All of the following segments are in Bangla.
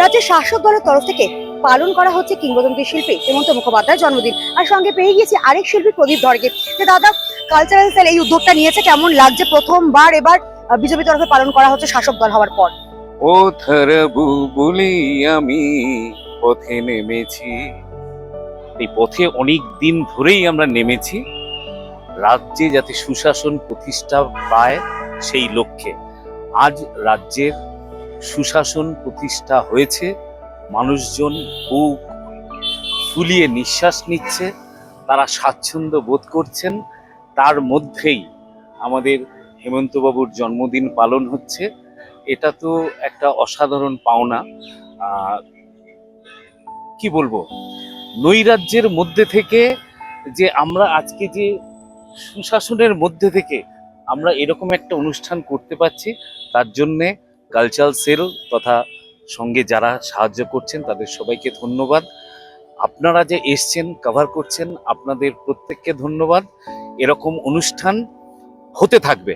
রাজ্যের শাসক দলের তরফ থেকে পালন করা হচ্ছে কিংবদন্তি শিল্পী হেমন্ত মুখোপাধ্যায়ের জন্মদিন। আর সঙ্গে পেয়ে গিয়েছি আরেক শিল্পী প্রদীপ ধরকে। দাদা, কালচারাল সেল এই উদ্যোগটা নিয়েছে, কেমন লাগছে? প্রথমবার এবার বিজেপি তরফে পালন করা হচ্ছে শাসক দল হওয়ার পর। ও থরবু বলি আমি পথে নেমেছি। এই পথে অনেক দিন ধরেই আমরা নেমেছি, রাজ্যে যাতে সুশাসন প্রতিষ্ঠা পায় সেই লক্ষ্যে। আজ রাজ্যের সুশাসন প্রতিষ্ঠা হয়েছে, মানুষজন বুক ফুলিয়ে নিঃশ্বাস নিচ্ছে, তারা স্বাচ্ছন্দ্য বোধ করছেন। তার মধ্যেই আমাদের হেমন্তবাবুর জন্মদিন পালন হচ্ছে। এটা তো একটা অসাধারণ পাওনা। কি বলবো, নৈরাজ্যের মধ্যে থেকে যে আমরা আজকে যে সুশাসনের মধ্যে থেকে আমরা এরকম একটা অনুষ্ঠান করতে পারছি, তার জন্যে কালচারাল সেল তথা সঙ্গে যারা সাহায্য করছেন তাদের সবাইকে ধন্যবাদ। আপনারা যে এসছেন, কভার করছেন, আপনাদের প্রত্যেককে ধন্যবাদ। এরকম অনুষ্ঠান হতে থাকবে,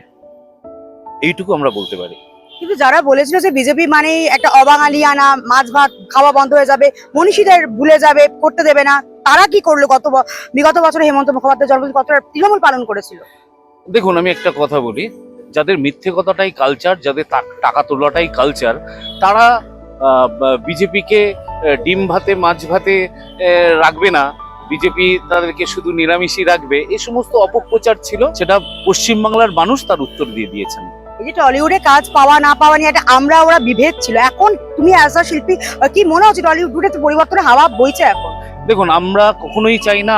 এইটুকু আমরা বলতে পারি। কিন্তু যারা বলেছিল যে বিজেপি মানেই একটা অবাঙালিয়ানা, মাছ ভাত খাওয়া বন্ধ হয়ে যাবে, মনীষীদের ভুলে যাবে, করতে দেবে না, তারা কি করলো? বিগত বছরে হেমন্ত মুখোপাধ্যায়ের জন্মদিন কতটা তৃণমূল পালন করেছিল? দেখুন, আমি একটা কথা বলি, যাদের মিথ্যে কথাটাই কালচার, যাদের টাকা তোলাটাই কালচার, তারা বিজেপিকে ডিম ভাতে মাছ ভাতে রাখবে না, বিজেপি তাদেরকে শুধু নিরামিষই রাখবে, এই সমস্ত অপপ্রচার ছিল। সেটা পশ্চিমবাংলার মানুষ তার উত্তর দিয়ে দিয়েছেন। এই যে টলিউডে কাজ পাওয়া না পাওয়া নিয়ে একটা আমরা ওরা বিভেদ ছিল, এখন তুমি অ্যাজ আ শিল্পী কি মনে হচ্ছে টলিউডে পরিবর্তনের হাওয়া বইছে এখন? দেখুন, আমরা কখনোই চাই না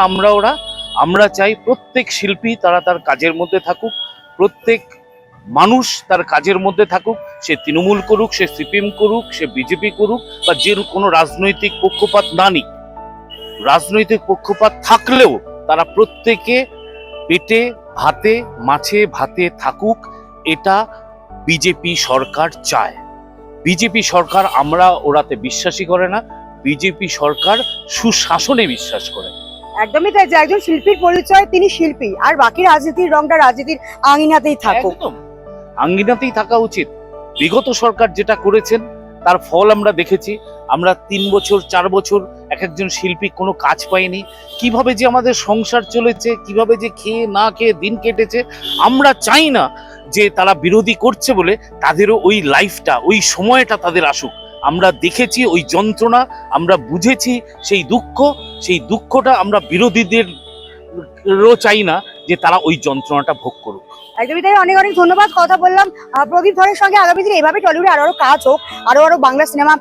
আমরা চাই প্রত্যেক শিল্পী তারা তার কাজের মধ্যে থাকুক, প্রত্যেক মানুষ তার কাজের মধ্যে থাকুক। সে তৃণমূল করুক, সে সিপিএম করুক, সে বিজেপি করুক, বা যে কোনো রাজনৈতিক পক্ষপাত না নিক। রাজনৈতিক পক্ষপাত থাকলেও তারা প্রত্যেকে পেটে ভাতে মাছে ভাতে থাকুক, এটা বিজেপি সরকার চায়। বিজেপি সরকার আমরা ওরাতে বিশ্বাসই করে না, বিজেপি সরকার সুশাসনে বিশ্বাস করে। একদমই তাই, যে একজন শিল্পীর পরিচয় তিনি শিল্পী, আর বাকি রাজনীতির রংটা রাজনীতির আঙিনাতেই থাকুক। একদম আঙ্গিনাতেই থাকা উচিত। বিগত সরকার যেটা করেছেন তার ফল আমরা দেখেছি। আমরা 3 বছর 4 বছর এক একজন শিল্পী কোনো কাজ পাইনি, কিভাবে যে আমাদের সংসার চলেছে, কিভাবে যে খেয়ে না খেয়ে দিন কেটেছে। আমরা চাই না যে তারা বিরোধী করছে বলে তাদেরও ওই লাইফটা, ওই সময়টা তাদের আসুক। আমরা দেখেছি ওই যন্ত্রণা, আমরা বুঝেছি সেই দুঃখটা আমরা বিরোধীদেরও চাই না যে তারা ওই যন্ত্রণাটা ভোগ করুক। একদমই তাই, অনেক অনেক ধন্যবাদ কথা বললাম প্রদীপ ধরের সঙ্গে। আগামী দিনে এভাবে টলিউডে আরো কাজ হোক, আরো বাংলা সিনেমা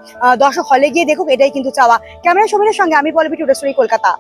দর্শক হলে গিয়ে দেখুক, এটাই কিন্তু চাওয়া। ক্যামেরা সমীরের সঙ্গে আমি পল্লবী, টুডে স্টোরি, কলকাতা।